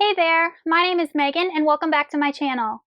Hey there, my name is Megan and welcome back to my channel.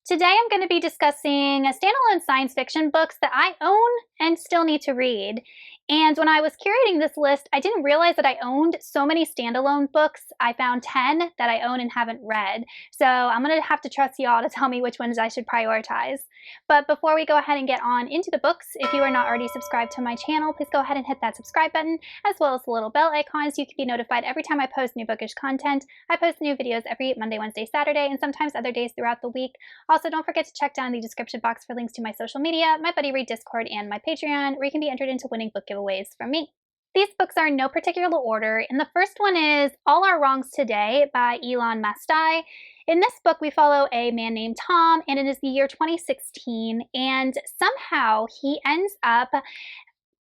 Today I'm going to be discussing standalone science fiction books that I own and still need to read. And when I was curating this list, I didn't realize that I owned so many standalone books. I found 10 that I own and haven't read. So I'm going to have to trust y'all to tell me which ones I should prioritize. But before we go ahead and get on into the books, if you are not already subscribed to my channel, please go ahead and hit that subscribe button, as well as the little bell icon so you can be notified every time I post new bookish content. I post new videos every Monday, Wednesday, Saturday, and sometimes other days throughout the week. Also, don't forget to check down the description box for links to my social media, my Buddy Read Discord, and my Patreon, where you can be entered into winning book giveaways from me. These books are in no particular order, and the first one is All Our Wrongs Today by Elon Mastai. In this book, we follow a man named Tom, and it is the year 2016, and somehow he ends up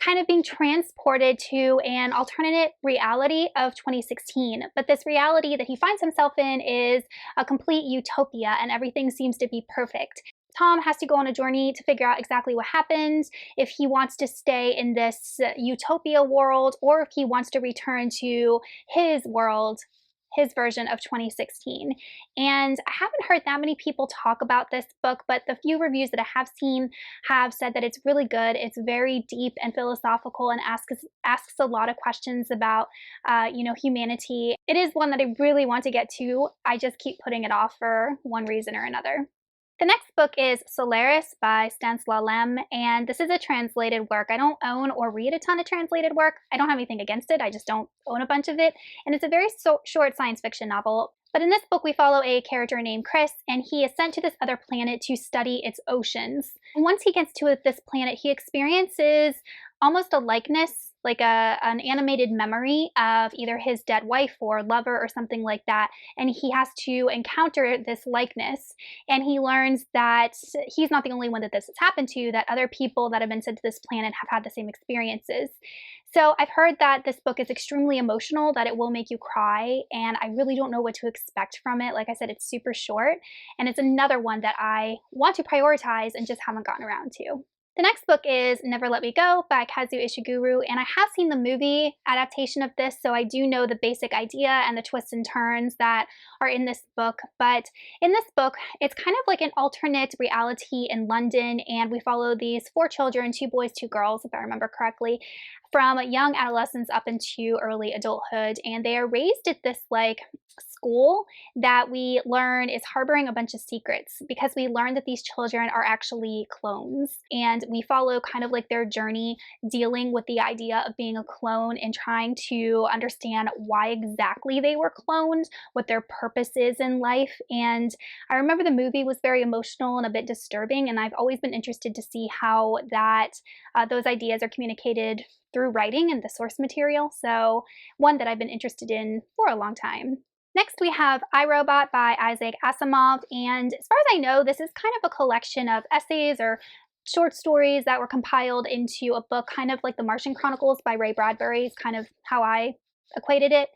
kind of being transported to an alternate reality of 2016. But this reality that he finds himself in is a complete utopia, and everything seems to be perfect. Tom has to go on a journey to figure out exactly what happened, if he wants to stay in this utopia world, or if he wants to return to his world, his version of 2016. And I haven't heard that many people talk about this book, but the few reviews that I have seen have said that it's really good. It's very deep and philosophical and asks a lot of questions about, humanity. It is one that I really want to get to. I just keep putting it off for one reason or another. The next book is Solaris by Stanislaw Lem, and this is a translated work. I don't own or read a ton of translated work. I don't have anything against it. I just don't own a bunch of it. And it's a very short science fiction novel. But in this book, we follow a character named Chris, and he is sent to this other planet to study its oceans. And once he gets to this planet, he experiences almost a likeness, like an animated memory of either his dead wife or lover or something like that. And he has to encounter this likeness. And he learns that he's not the only one that this has happened to, that other people that have been sent to this planet have had the same experiences. So I've heard that this book is extremely emotional, that it will make you cry, and I really don't know what to expect from it. Like I said, it's super short, and it's another one that I want to prioritize and just haven't gotten around to. The next book is Never Let Me Go by Kazuo Ishiguro, and I have seen the movie adaptation of this, so I do know the basic idea and the twists and turns that are in this book. But in this book, it's kind of like an alternate reality in London, and we follow these 4 children, 2 boys, 2 girls, if I remember correctly, from young adolescence up into early adulthood, and they are raised at this school that we learn is harboring a bunch of secrets, because we learn that these children are actually clones, and we follow kind of like their journey dealing with the idea of being a clone and trying to understand why exactly they were cloned, what their purpose is in life. And I remember the movie was very emotional and a bit disturbing, and I've always been interested to see how those ideas are communicated through writing and the source material, so one that I've been interested in for a long time. Next, we have I, Robot by Isaac Asimov, and as far as I know, this is kind of a collection of essays or short stories that were compiled into a book, kind of like The Martian Chronicles by Ray Bradbury, is kind of how I equated it.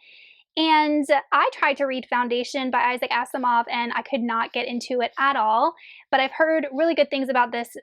And I tried to read Foundation by Isaac Asimov, and I could not get into it at all. But I've heard really good things about this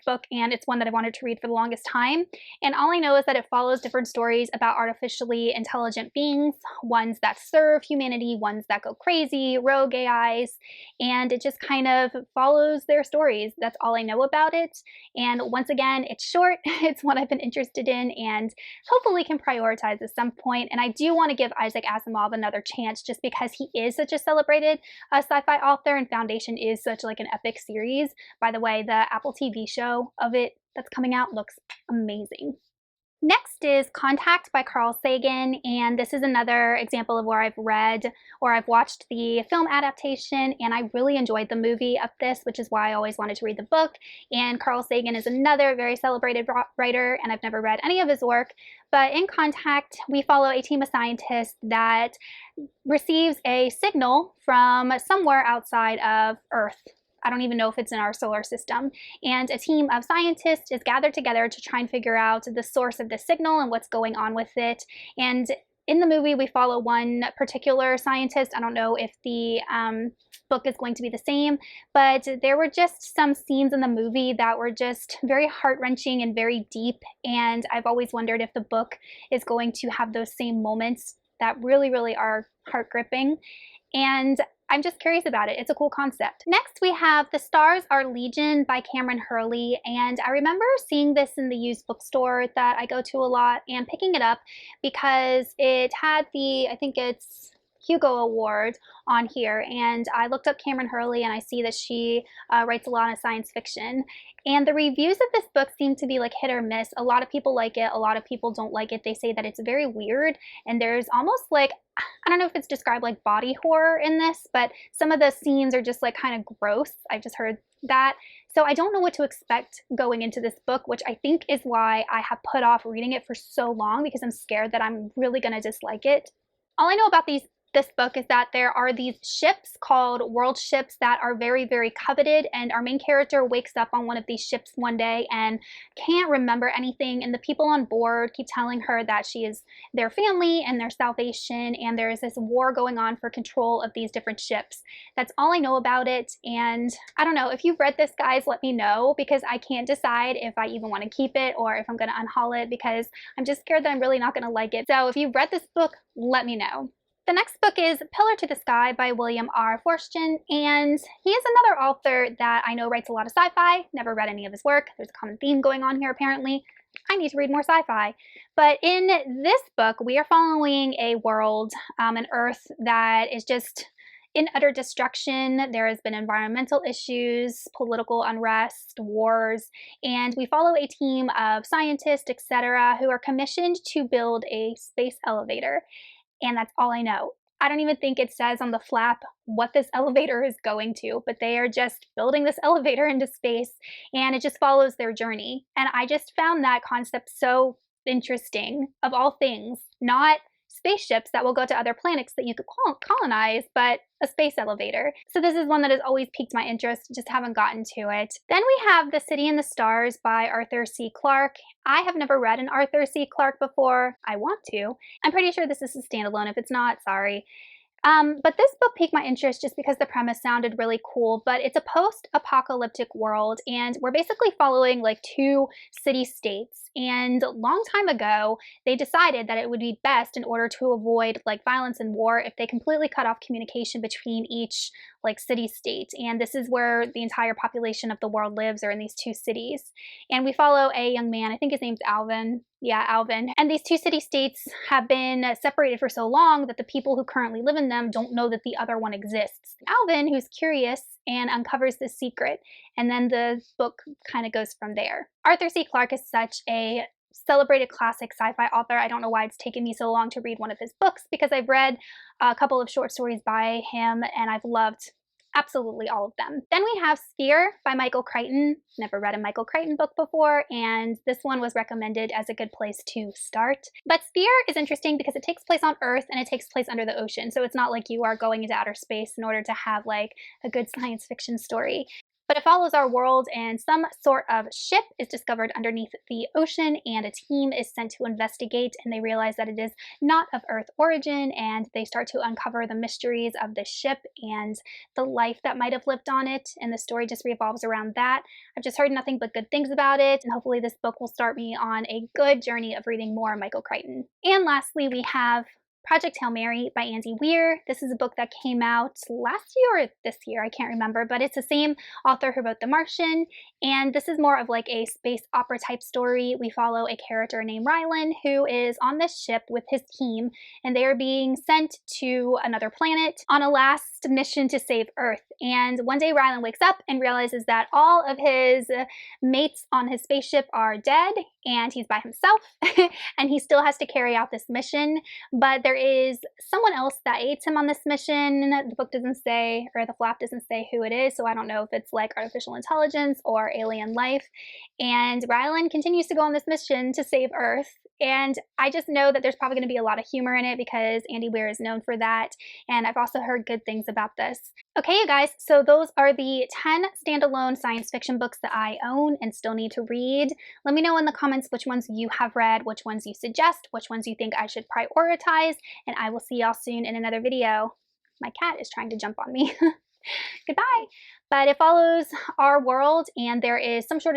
book, and it's one that I wanted to read for the longest time. And all I know is that it follows different stories about artificially intelligent beings, ones that serve humanity, ones that go crazy, rogue AIs, and it just kind of follows their stories. That's all I know about it. And once again, it's short. It's one I've been interested in and hopefully can prioritize at some point. And I do want to give Isaac Asimov another chance, just because he is such a celebrated sci-fi author, and Foundation is such like an epic series. By the way, the Apple TV show of it that's coming out looks amazing. Next is Contact by Carl Sagan, and this is another example of where I've read or I've watched the film adaptation, and I really enjoyed the movie of this, which is why I always wanted to read the book. And Carl Sagan is another very celebrated writer, and I've never read any of his work. But in Contact, we follow a team of scientists that receives a signal from somewhere outside of Earth. I don't even know if it's in our solar system. And a team of scientists is gathered together to try and figure out the source of the signal and what's going on with it. And In the movie, we follow one particular scientist. I don't know if the book is going to be the same, but there were just some scenes in the movie that were just very heart-wrenching and very deep, and I've always wondered if the book is going to have those same moments that really, really are heart-gripping, and I'm just curious about it. It's a cool concept. Next, we have The Stars Are Legion by Cameron Hurley, and I remember seeing this in the used bookstore that I go to a lot and picking it up because it had the, I think it's Hugo Award on here, and I looked up Cameron Hurley and I see that she writes a lot of science fiction, and the reviews of this book seem to be like hit or miss. A lot of people like it, a lot of people don't like it. They say that it's very weird, and there's almost like, I don't know if it's described like body horror in this, but some of the scenes are just like kind of gross. I've just heard that. So I don't know what to expect going into this book, which I think is why I have put off reading it for so long, because I'm scared that I'm really going to dislike it. All I know about this book is that there are these ships called world ships that are very, very coveted, and our main character wakes up on one of these ships one day and can't remember anything, and the people on board keep telling her that she is their family and their salvation, and there is this war going on for control of these different ships. That's all I know about it, and I don't know. If you've read this, guys, let me know, because I can't decide if I even want to keep it or if I'm going to unhaul it, because I'm just scared that I'm really not going to like it. So if you've read this book, let me know. The next book is Pillar to the Sky by William R. Frostisen, and he is another author that I know writes a lot of sci-fi. Never read any of his work. There's a common theme going on here, apparently. I need to read more sci-fi. But in this book, we are following a world, an Earth that is just in utter destruction. There has been environmental issues, political unrest, wars, and we follow a team of scientists, etc., who are commissioned to build a space elevator. And that's all I know. I don't even think it says on the flap what this elevator is going to, but they are just building this elevator into space, and it just follows their journey. And I just found that concept so interesting, of all things. Not spaceships that will go to other planets that you could colonize, but a space elevator. So this is one that has always piqued my interest, just haven't gotten to it. Then we have The City in the Stars by Arthur C. Clarke. I have never read an Arthur C. Clarke before. I want to. I'm pretty sure this is a standalone. If it's not, sorry. But this book piqued my interest just because the premise sounded really cool, but it's a post-apocalyptic world, and we're basically following like two city-states, and a long time ago, they decided that it would be best, in order to avoid like violence and war, if they completely cut off communication between each like city-state, and this is where the entire population of the world lives, or in these two cities. And we follow a young man, I think his name's Alvin. Yeah, Alvin. And these two city-states have been separated for so long that the people who currently live in them don't know that the other one exists. Alvin, who's curious, and uncovers this secret, and then the book kind of goes from there. Arthur C. Clarke is such a celebrated classic sci-fi author. I don't know why it's taken me so long to read one of his books, because I've read a couple of short stories by him, and I've loved absolutely all of them. Then we have Sphere by Michael Crichton. Never read a Michael Crichton book before, and this one was recommended as a good place to start. But Sphere is interesting because it takes place on Earth and it takes place under the ocean, so it's not like you are going into outer space in order to have like a good science fiction story. But it follows our world, and some sort of ship is discovered underneath the ocean, and a team is sent to investigate, and they realize that it is not of Earth origin, and they start to uncover the mysteries of this ship and the life that might have lived on it, and the story just revolves around that. I've just heard nothing but good things about it, and hopefully this book will start me on a good journey of reading more Michael Crichton. And lastly, we have Project Hail Mary by Andy Weir. This is a book that came out last year or this year, I can't remember, but it's the same author who wrote The Martian, and this is more of like a space opera type story. We follow a character named Rylan who is on this ship with his team, and they are being sent to another planet on a last mission to save Earth. And one day Rylan wakes up and realizes that all of his mates on his spaceship are dead, and he's by himself, and he still has to carry out this mission, but there is someone else that aids him on this mission. The book doesn't say, or the flap doesn't say who it is, so I don't know if it's like artificial intelligence or alien life. And Rylan continues to go on this mission to save Earth, and I just know that there's probably going to be a lot of humor in it because Andy Weir is known for that, and I've also heard good things about this. Okay, you guys, so those are the 10 standalone science fiction books that I own and still need to read. Let me know in the comments which ones you have read, which ones you suggest, which ones you think I should prioritize, and I will see y'all soon in another video. My cat is trying to jump on me. Goodbye. But it follows our world, and there is some short